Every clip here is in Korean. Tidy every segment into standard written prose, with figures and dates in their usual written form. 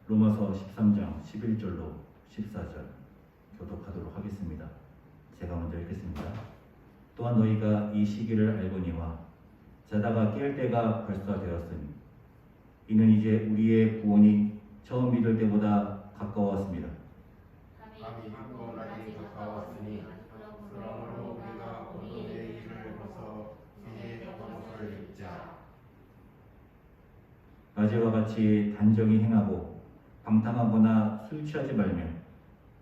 로마서 13장 11절로 14절 교독하도록 하겠습니다. 제가 먼저 읽겠습니다. 또한 너희가 이 시기를 알거니와 자다가 깰 때가 벌써 되었으니 이는 이제 우리의 구원이 처음 믿을 때보다 가까웠습니다. 감히 구원하기 가까웠으니 그러므로 우리가 오늘의 일을 벗어 이제 옷을 입자. 낮에와 같이 단정히 행하고 방탕하거나 술 취하지 말며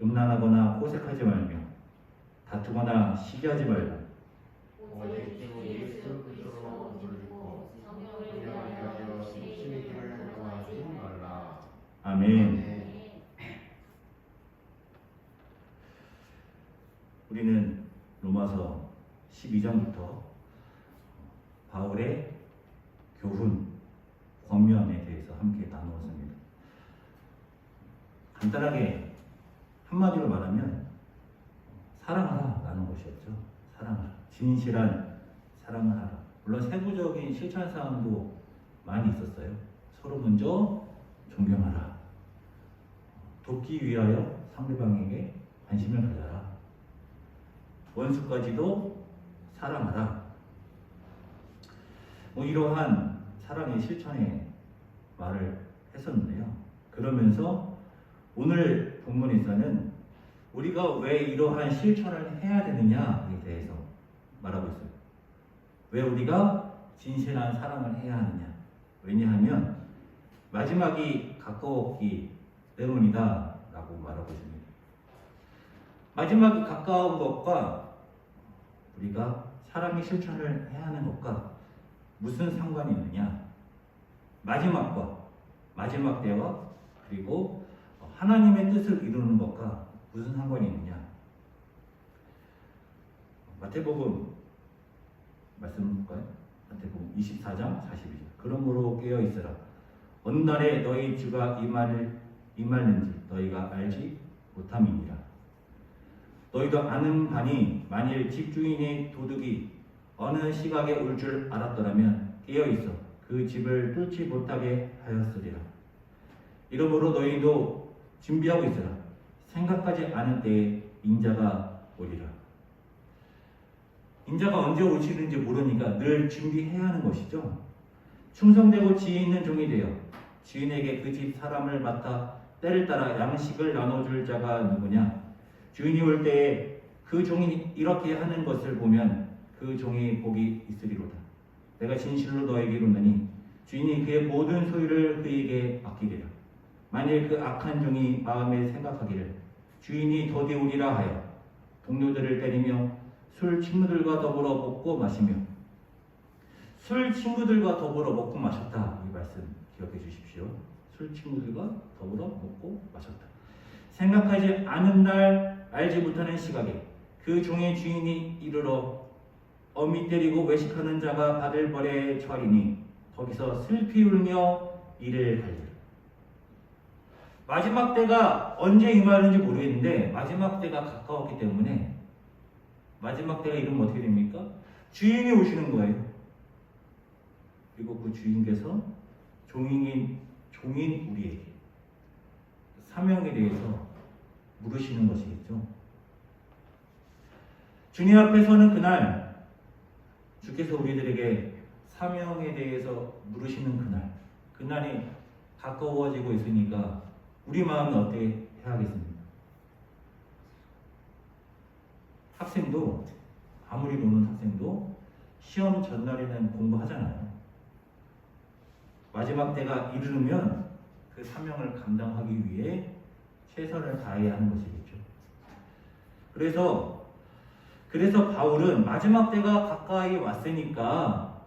음란하거나 호색하지 말며 다투거나 시기하지 말고 오직 주 예수 그리스도로 옷을 입고 성령을 위하여 심심이기를 구하지 말라. 아멘. 우리는 로마서 12장부터 바울의 교훈, 권면에 대해서 함께 나누었습니다. 간단하게 한마디로 말하면 사랑하라 라는 것이었죠. 사랑하라. 진실한 사랑을 하라. 물론 세부적인 실천 사항도 많이 있었어요. 서로 먼저 존경하라. 돕기 위하여 상대방에게 관심을 가져라. 원수까지도 사랑하라. 이러한 사랑의 실천의 말을 했었는데요. 그러면서 오늘 본문에서는 우리가 왜 이러한 실천을 해야 되느냐에 대해서 말하고 있어요. 왜 우리가 진실한 사랑을 해야 하느냐. 왜냐하면 마지막이 가까웠기 때문이다 라고 말하고 있습니다. 마지막이 가까운 것과 우리가 사랑의 실천을 해야 하는 것과 무슨 상관이 있느냐. 마지막과 마지막 때와 그리고 하나님의 뜻을 이루는 것과 무슨 상관이 있느냐. 마태복음 말씀 볼까요? 마태복음 24장 42절. 그러므로 깨어 있으라. 어느 날에 너희 주가 임하는지 너희가 알지 못함이니라. 너희도 아는 바니 만일 집주인의 도둑이 어느 시각에 올 줄 알았더라면 깨어 있어 그 집을 뚫지 못하게 하였으리라. 이러므로 너희도 준비하고 있으라. 생각하지 않은 때에 인자가 오리라. 인자가 언제 오시는지 모르니까 늘 준비해야 하는 것이죠. 충성되고 지혜 있는 종이 되어 주인에게 그 집 사람을 맡아 때를 따라 양식을 나눠줄 자가 누구냐. 주인이 올 때에 그 종이 이렇게 하는 것을 보면 그 종이 복이 있으리로다. 내가 진실로 너에게 이르노니 주인이 그의 모든 소유를 그에게 맡기리라. 만일 그 악한 종이 마음에 생각하기를 주인이 더디오리라 하여 동료들을 때리며 술 친구들과 더불어 먹고 마시며 술 친구들과 더불어 먹고 마셨다. 이 말씀 기억해 주십시오. 술 친구들과 더불어 먹고 마셨다. 생각하지 않은 날 알지 못하는 시각에 그 종의 주인이 이르러 어미 때리고 외식하는 자가 받을 벌에 처하리니 거기서 슬피 울며 이를 갈리라. 마지막 때가 언제 임하는지 모르겠는데 마지막 때가 가까웠기 때문에 마지막 때가 이르면 어떻게 됩니까? 주인이 오시는 거예요. 그리고 그 주인께서 종인 우리에게 사명에 대해서 물으시는 것이겠죠. 주님 앞에 서는 그날 주께서 우리들에게 사명에 대해서 물으시는 그날이 가까워지고 있으니까 우리 마음은 어떻게 해야겠습니까? 학생도 아무리 노는 학생도 시험 전날에는 공부하잖아요. 마지막 때가 이르면 그 사명을 감당하기 위해 최선을 다해야 하는 것이겠죠. 그래서 바울은 마지막 때가 가까이 왔으니까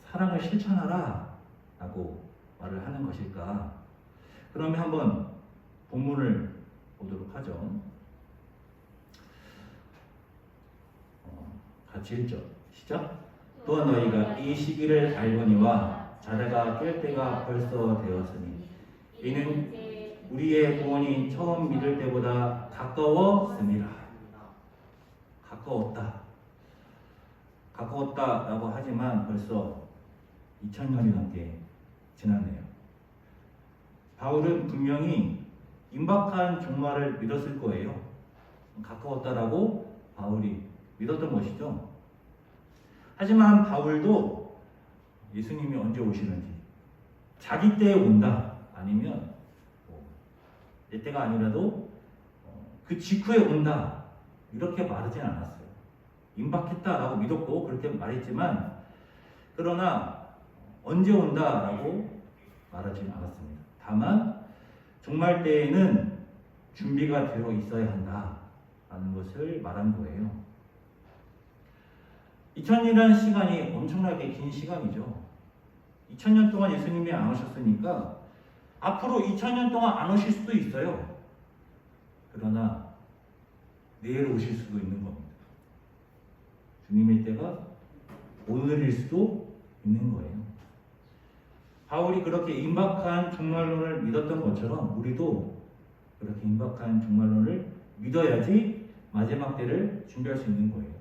사랑을 실천하라 라고 말을 하는 것일까? 그러면 한번 본문을 보도록 하죠. 같이 읽죠. 시작. 또한 너희가 이 시기를 알거니와 자다가 깰 때가 벌써 되었으니 이는 우리의 구원이 처음 믿을 때보다 가까웠음이라. 가까웠다라고 하지만 벌써 2000년이 넘게 지났네요. 바울은 분명히 임박한 종말을 믿었을 거예요. 가까웠다라고 바울이 믿었던 것이죠. 하지만 바울도 예수님이 언제 오시는지, 자기 때에 온다 아니면 내 때가 아니라도 그 직후에 온다 이렇게 말하진 않았어요. 임박했다라고 믿었고 그렇게 말했지만, 그러나 언제 온다라고 말하진 않았습니다. 다만 종말 때에는 준비가 되어 있어야 한다라는 것을 말한 거예요. 2000이라는 시간이 엄청나게 긴 시간이죠. 2000년 동안 예수님이 안 오셨으니까 앞으로 2000년 동안 안 오실 수도 있어요. 그러나 내일 오실 수도 있는 겁니다. 주님의 때가 오늘일 수도 있는 거예요. 바울이 그렇게 임박한 종말론을 믿었던 것처럼 우리도 그렇게 임박한 종말론을 믿어야지 마지막 때를 준비할 수 있는 거예요.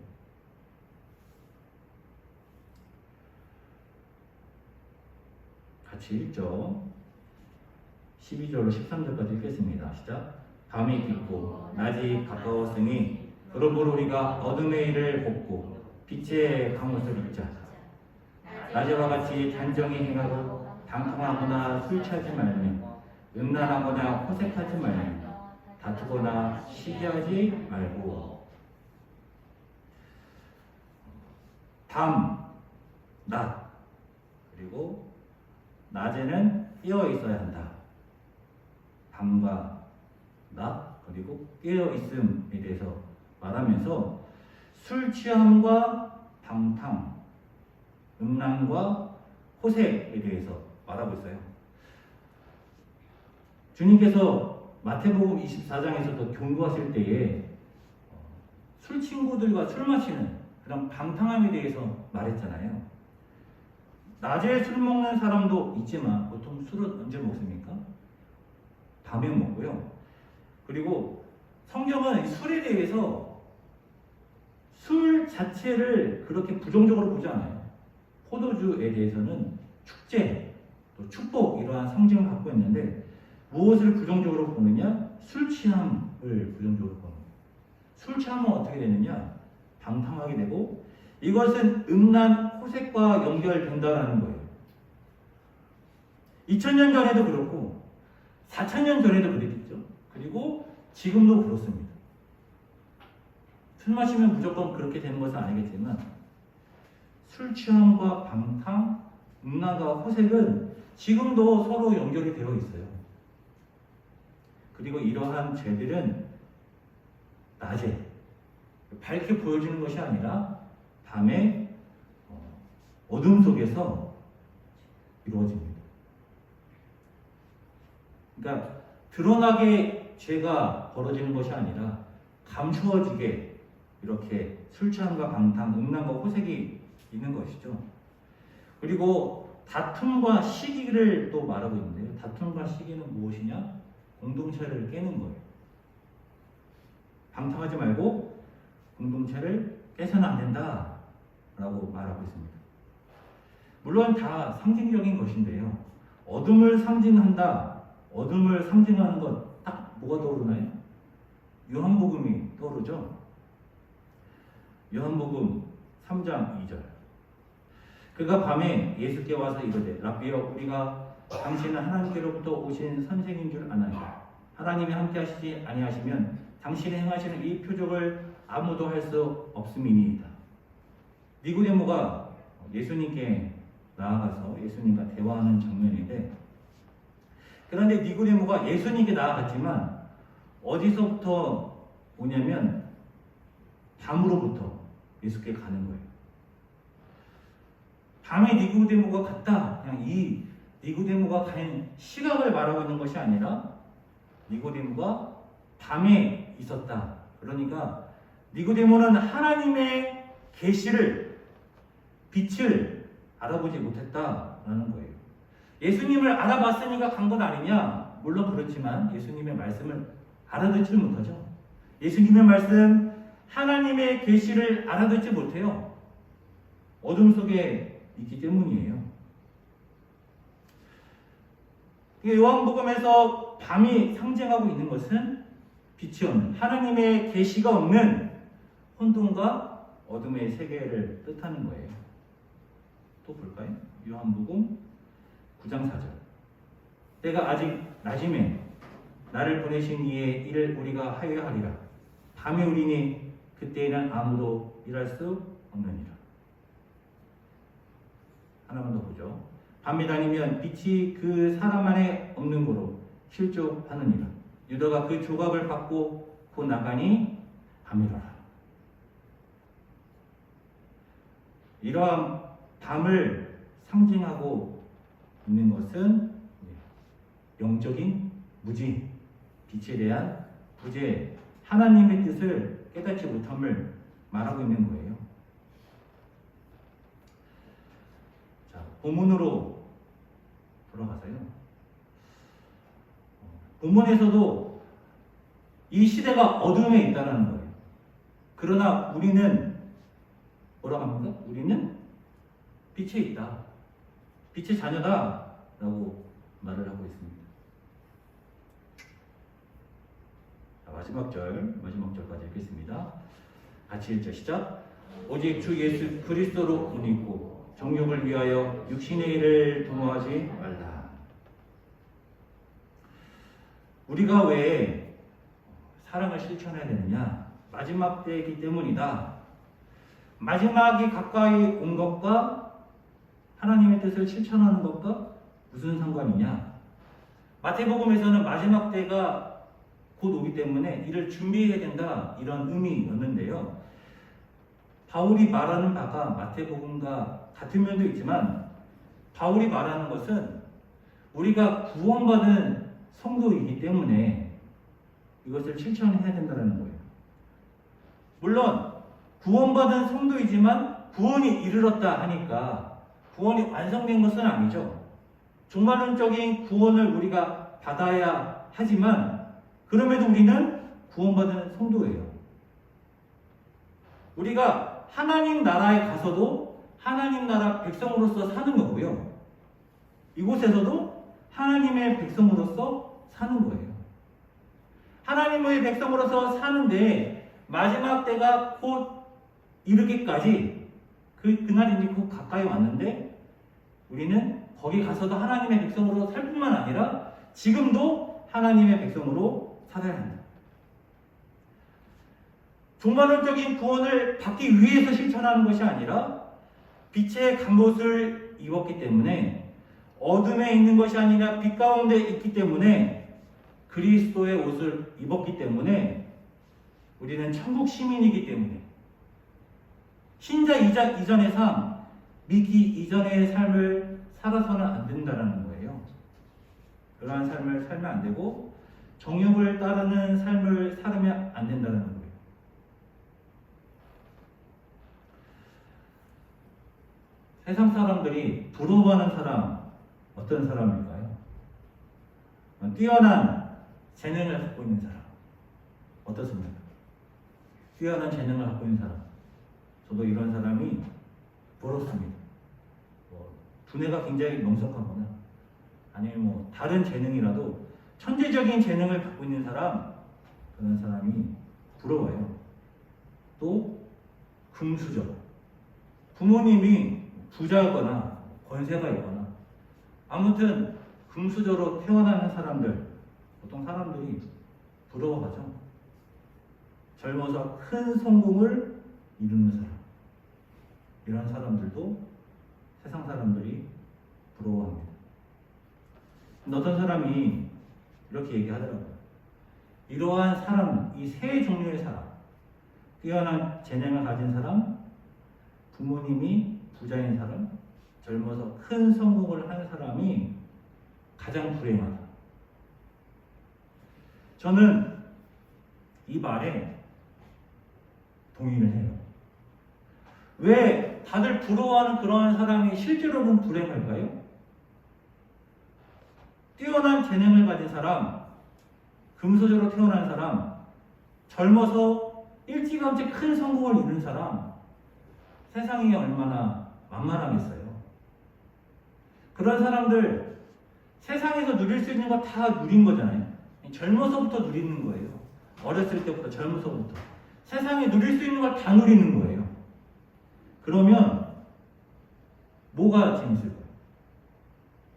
같이 읽죠. 12절로 13절까지 읽겠습니다. 시작. 밤이 깊고 낮이 가까웠으니 그러므로 우리가 어둠의 일을 벗고 빛의 강옷을 입자. 낮에와 같이 단정히 행하고 방탕하거나 술 취하지 말며 음란하거나 호색하지 말며 다투거나 시기하지 말고. 밤, 낮, 그리고 낮에는 깨어 있어야 한다. 밤과 낮, 그리고 깨어 있음에 대해서 말하면서 술 취함과 방탕, 음란과 호색에 대해서 말하고 있어요. 주님께서 마태복음 24장에서도 경고하실 때에 술 친구들과 술 마시는 그런 방탕함에 대해서 말했잖아요. 낮에 술 먹는 사람도 있지만 보통 술은 언제 먹습니까? 밤에 먹고요. 그리고 성경은 술에 대해서 술 자체를 그렇게 부정적으로 보지 않아요. 포도주에 대해서는 축제, 또 축복 이러한 상징을 갖고 있는데 무엇을 부정적으로 보느냐? 술 취함을 부정적으로 보는 거예요. 술 취하면 어떻게 되느냐? 방탕하게 되고 이것은 음란 호색과 연결된다라는 거예요. 2000년 전에도 그렇고 4000년 전에도 그랬겠죠. 그리고 지금도 그렇습니다. 술 마시면 무조건 그렇게 되는 것은 아니겠지만 술 취함과 방탕, 음란과 호색은 지금도 서로 연결이 되어 있어요. 그리고 이러한 죄들은 낮에 밝게 보여지는 것이 아니라 밤에 어둠 속에서 이루어집니다. 그러니까 드러나게 죄가 벌어지는 것이 아니라 감추어지게 이렇게 술 취함과 방탕, 음란과 호색이 있는 것이죠. 그리고 다툼과 시기를 또 말하고 있는데요. 다툼과 시기는 무엇이냐? 공동체를 깨는 거예요. 방탕하지 말고 공동체를 깨서는 안 된다 라고 말하고 있습니다. 물론 다 상징적인 것인데요. 어둠을 상징한다. 어둠을 상징하는 것 딱 뭐가 떠오르나요? 요한복음이 떠오르죠. 요한복음 3장 2절. 그가 밤에 예수께 와서 이르되 라비여 우리가 당신은 하나님께로부터 오신 선생인 줄 아나이다. 하나님이 함께 하시지 아니하시면 당신이 행하시는 이 표적을 아무도 할 수 없음이니이다. 니고데모가 예수님께 나아가서 예수님과 대화하는 장면인데, 그런데 니고데모가 예수님께 나아갔지만 어디서부터 오냐면 밤으로부터 예수께 가는 거예요. 밤에 니고데모가 갔다. 그냥 이 니고데모가 간 시각을 말하고 있는 것이 아니라 니고데모가 밤에 있었다. 그러니까 니고데모는 하나님의 계시를, 빛을 알아보지 못했다라는 거예요. 예수님을 알아봤으니까 간 것 아니냐? 물론 그렇지만 예수님의 말씀을 알아듣지 못하죠. 예수님의 말씀, 하나님의 계시를 알아듣지 못해요. 어둠 속에 있기 때문이에요. 이 요한복음에서 밤이 상징하고 있는 것은 빛이 없는 하나님의 계시가 없는 혼돈과 어둠의 세계를 뜻하는 거예요. 또 볼까요? 요한복음 9장 4절. 때가 아직 낮임에 나를 보내신 이의 일을 우리가 하여야 하리라. 밤이 오리니 그때에는 아무도 일할 수 없느니라. 하나만 더 보죠. 밤이 다니면 빛이 그 사람 안에 없는 거로 실족하느니라. 유다가 그 조각을 받고 곧 나가니 밤이로라. 이러한 밤을 상징하고 있는 것은 영적인 무지, 빛에 대한 부재, 하나님의 뜻을 깨닫지 못함을 말하고 있는 거예요. 자, 본문으로 돌아가서요. 본문에서도 이 시대가 어둠에 있다는 거예요. 그러나 우리는 뭐라고 합니까? 우리는 빛에 있다. 빛의 자녀다. 라고 말을 하고 있습니다. 자, 마지막 절까지 읽겠습니다. 같이 읽죠. 시작. 오직 주 예수 그리스도로 못 입고 정욕을 위하여 육신의 일을 도모하지 말라. 우리가 왜 사랑을 실천해야 되느냐? 마지막 때이기 때문이다. 마지막이 가까이 온 것과 하나님의 뜻을 실천하는 것과 무슨 상관이냐? 마태복음에서는 마지막 때가 곧 오기 때문에 이를 준비해야 된다, 이런 의미였는데요. 바울이 말하는 바가 마태복음과 같은 면도 있지만 바울이 말하는 것은 우리가 구원받은 성도이기 때문에 이것을 실천해야 된다는 거예요. 물론 구원받은 성도이지만 구원이 이르렀다 하니까 구원이 완성된 것은 아니죠. 종말론적인 구원을 우리가 받아야 하지만 그럼에도 우리는 구원받은 성도예요. 우리가 하나님 나라에 가서도 하나님 나라 백성으로서 사는 거고요. 이곳에서도 하나님의 백성으로서 사는 거예요. 하나님의 백성으로서 사는데 마지막 때가 곧 이르기까지 그날이 곧 가까이 왔는데 우리는 거기 가서도 하나님의 백성으로 살 뿐만 아니라 지금도 하나님의 백성으로 살아야 한다. 종말론적인 구원을 받기 위해서 실천하는 것이 아니라 빛의 갑옷을 입었기 때문에 어둠에 있는 것이 아니라 빛 가운데 있기 때문에 그리스도의 옷을 입었기 때문에 우리는 천국 시민이기 때문에 신자 이전의 삶, 믿기 이전의 삶을 살아서는 안 된다는 거예요. 그러한 삶을 살면 안 되고 정욕을 따르는 삶을 살면 안 된다는 거예요. 세상 사람들이 부러워하는 사람 어떤 사람일까요? 뛰어난 재능을 갖고 있는 사람 어떻습니까? 뛰어난 재능을 갖고 있는 사람 저도 이런 사람이 부럽습니다. 두뇌가 굉장히 명석하거나 아니면 다른 재능이라도 천재적인 재능을 갖고 있는 사람 그런 사람이 부러워요. 또 금수저 부모님이 부자거나 권세가 있거나 아무튼 금수저로 태어나는 사람들 보통 사람들이 부러워하죠. 젊어서 큰 성공을 이루는 사람 이런 사람들도 세상 사람들이 부러워합니다. 근데 어떤 사람이 이렇게 얘기하더라고요. 이러한 사람, 이 세 종류의 사람 뛰어난 재능을 가진 사람 부모님이 부자인 사람 젊어서 큰 성공을 한 사람이 가장 불행하다. 저는 이 말에 동의를 해요. 왜 다들 부러워하는 그러한 사람이 실제로는 불행할까요? 뛰어난 재능을 가진 사람, 금수저로 태어난 사람, 젊어서 일찌감치 큰 성공을 이룬 사람, 세상이 얼마나 만만하겠어요. 그런 사람들 세상에서 누릴 수 있는 거 다 누린 거잖아요. 젊어서부터 누리는 거예요. 어렸을 때부터 젊어서부터. 세상에 누릴 수 있는 걸 다 누리는 거예요. 그러면 뭐가 재밌을까요?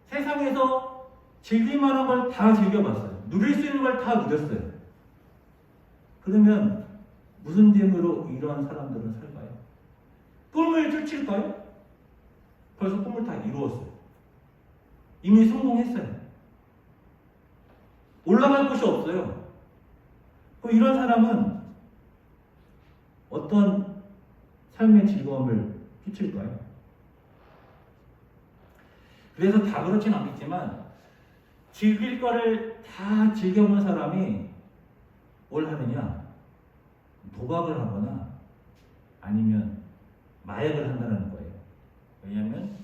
세상에서 즐길 만한 걸 다 즐겨봤어요. 누릴 수 있는 걸 다 누렸어요. 그러면 무슨 재미로 이런 사람들은 살까요? 꿈을 쫓을까요? 벌써 꿈을 다 이루었어요. 이미 성공했어요. 올라갈 곳이 없어요. 그럼 이런 사람은 어떤 삶의 즐거움을 쫓을까요? 그래서 다 그렇진 않겠지만 즐길 거를 다 즐겨본 사람이 뭘 하느냐? 도박을 하거나 아니면 마약을 한다는 거예요. 왜냐하면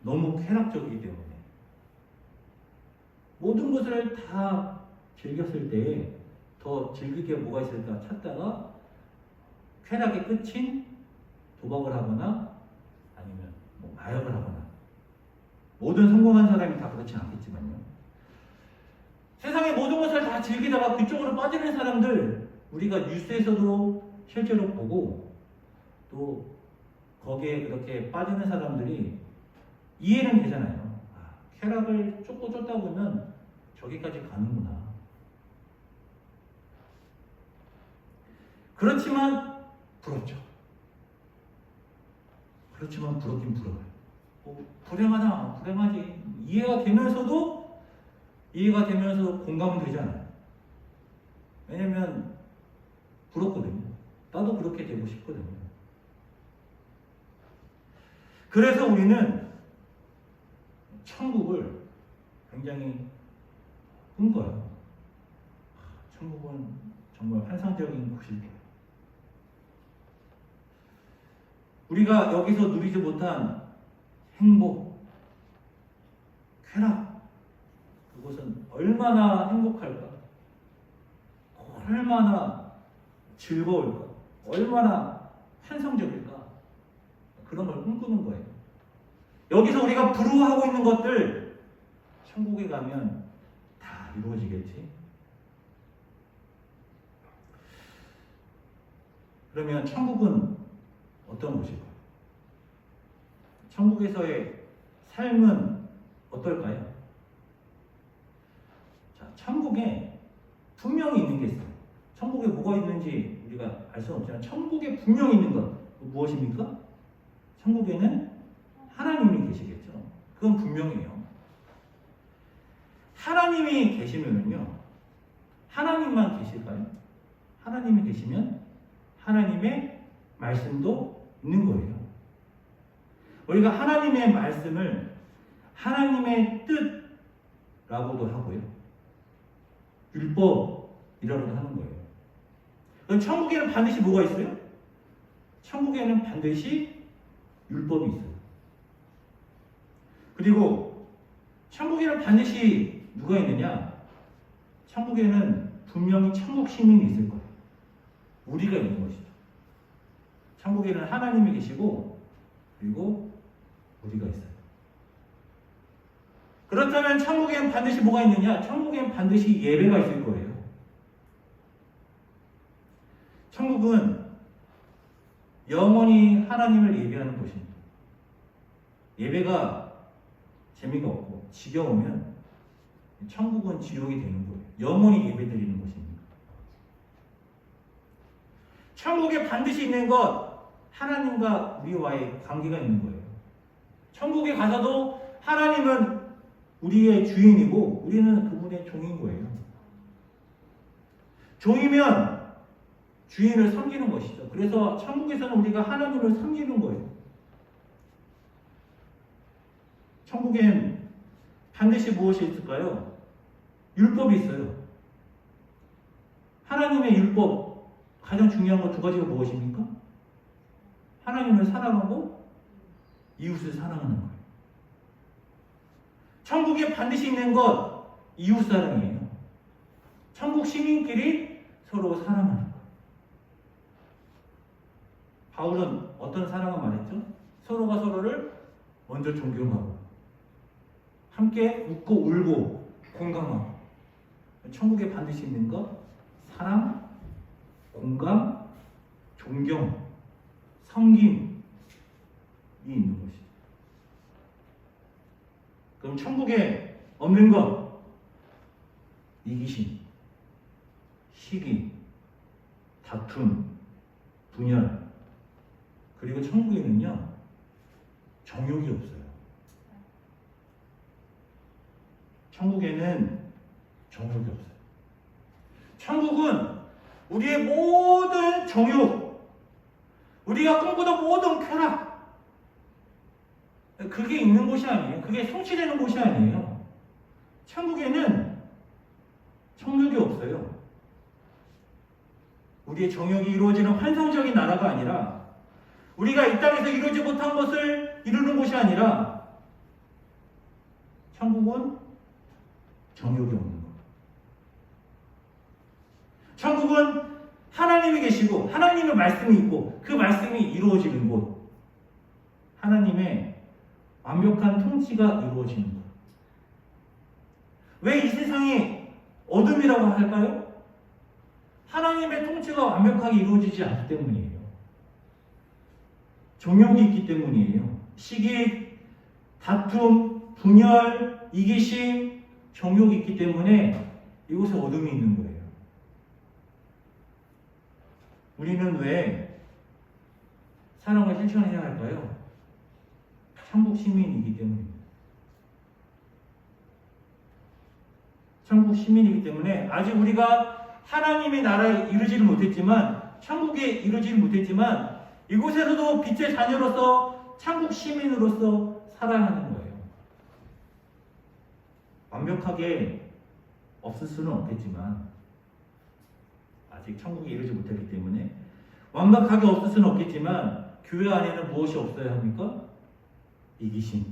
너무 쾌락적이기 때문에. 모든 것을 다 즐겼을 때에 더 즐길 게 뭐가 있을까 찾다가 쾌락의 끝인 도박을 하거나 아니면 뭐 마약을 하거나. 모든 성공한 사람이 다 그렇진 않겠지만요. 세상의 모든 것을 다 즐기다가 그쪽으로 빠지는 사람들 우리가 뉴스에서도 실제로 보고 또 거기에 그렇게 빠지는 사람들이 이해는 되잖아요. 아, 쾌락을 쫓다 보면 저기까지 가는구나. 그렇지만 부럽죠. 그렇지만 부럽긴 부러워요. 불행하다, 불행하지. 이해가 되면서도 공감은 되지 않아요. 왜냐면 부럽거든요. 나도 그렇게 되고 싶거든요. 그래서 우리는 천국을 굉장히 꿈꿔요. 천국은 정말 환상적인 곳일 거예요. 우리가 여기서 누리지 못한 행복, 쾌락, 그것은 얼마나 행복할까? 얼마나 즐거울까? 얼마나 환상적일까? 그런 걸 꿈꾸는 거예요. 여기서 우리가 부러워하고 있는 것들 천국에 가면 다 이루어지겠지? 그러면 천국은 어떤 곳일까요? 천국에서의 삶은 어떨까요? 자, 천국에 분명히 있는 게 있어요. 천국에 뭐가 있는지 우리가 알 수는 없지만 천국에 분명히 있는 것 무엇입니까? 천국에는 하나님이 계시겠죠. 그건 분명해요. 하나님이 계시면은요, 하나님만 계실까요? 하나님이 계시면 하나님의 말씀도 있는 거예요. 우리가 하나님의 말씀을 하나님의 뜻라고도 하고요. 율법이라고도 하는 거예요. 그럼 천국에는 반드시 뭐가 있어요? 천국에는 반드시 율법이 있어요. 그리고 천국에는 반드시 누가 있느냐? 천국에는 분명히 천국 시민이 있을 거예요. 우리가 있는 것이죠. 천국에는 하나님이 계시고 그리고 우리가 있어요. 그렇다면 천국에는 반드시 뭐가 있느냐? 천국에는 반드시 예배가 있을 거예요. 천국은 영원히 하나님을 예배하는 곳입니다. 예배가 재미가 없고 지겨우면 천국은 지옥이 되는 거예요. 영원히 예배드리는 곳입니다. 천국에 반드시 있는 것, 하나님과 우리와의 관계가 있는 거예요. 천국에 가서도 하나님은 우리의 주인이고 우리는 그분의 종인 거예요. 종이면 주인을 섬기는 것이죠. 그래서 천국에서는 우리가 하나님을 섬기는 거예요. 천국엔 반드시 무엇이 있을까요? 율법이 있어요. 하나님의 율법, 가장 중요한 것 두 가지가 무엇입니까? 하나님을 사랑하고 이웃을 사랑하는 거예요. 천국에 반드시 있는 것, 이웃사랑이에요. 천국 시민끼리 서로 사랑하는 거예요. 바울은 어떤 사랑을 말했죠? 서로가 서로를 먼저 존경하고 함께 웃고 울고 공감하고. 천국에 반드시 있는 것 사랑, 공감, 존경, 섬김이 있는 것이죠. 그럼 천국에 없는 것 이기심, 시기, 다툼, 분열. 그리고 천국에는요 정욕이 없어요. 천국에는 정욕이 없어요. 천국은 우리의 모든 정욕, 우리가 꿈꾸던 모든 쾌락, 그게 있는 곳이 아니에요. 그게 성취되는 곳이 아니에요. 천국에는 정욕이 없어요. 우리의 정욕이 이루어지는 환상적인 나라가 아니라, 우리가 이 땅에서 이루지 못한 것을 이루는 곳이 아니라, 천국은 정욕이 없는 것. 천국은 하나님이 계시고 하나님의 말씀이 있고 그 말씀이 이루어지는 곳. 하나님의 완벽한 통치가 이루어지는 곳. 왜 이 세상이 어둠이라고 할까요? 하나님의 통치가 완벽하게 이루어지지 않기 때문이에요. 정욕이 있기 때문이에요. 시기, 다툼, 분열, 이기심, 정욕이 있기 때문에 이곳에 어둠이 있는 거예요. 우리는 왜 사랑을 실천해야 할까요? 천국 시민이기 때문입니다. 천국 시민이기 때문에 아직 우리가 하나님의 나라에 이르지를 못했지만, 천국에 이르지를 못했지만, 이곳에서도 빛의 자녀로서 천국 시민으로서 살아야 하는 거예요. 완벽하게 없을 수는 없겠지만, 아직 천국에 이르지 못했기 때문에 완벽하게 없을 수는 없겠지만, 교회 안에는 무엇이 없어야 합니까? 이기심,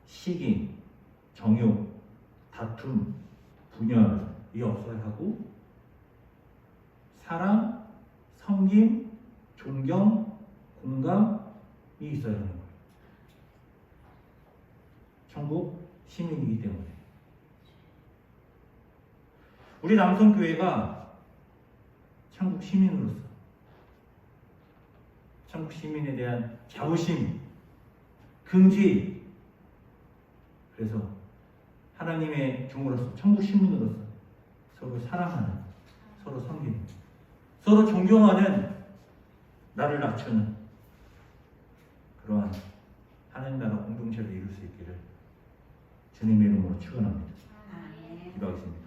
시기, 정욕, 다툼, 분열이 없어야 하고, 사랑, 섬김, 존경, 공감이 있어야 하는 거예요. 천국 시민이기 때문에. 우리 남성교회가 천국 시민으로서 천국 시민에 대한 자부심, 긍지, 그래서 하나님의 종으로서 천국 시민으로서 서로 사랑하는, 서로 섬기는, 서로 존경하는, 나를 낮추는 그러한 하나님 나라 공동체를 이룰 수 있기를 주님의 이름으로 축원합니다. 기도하겠습니다.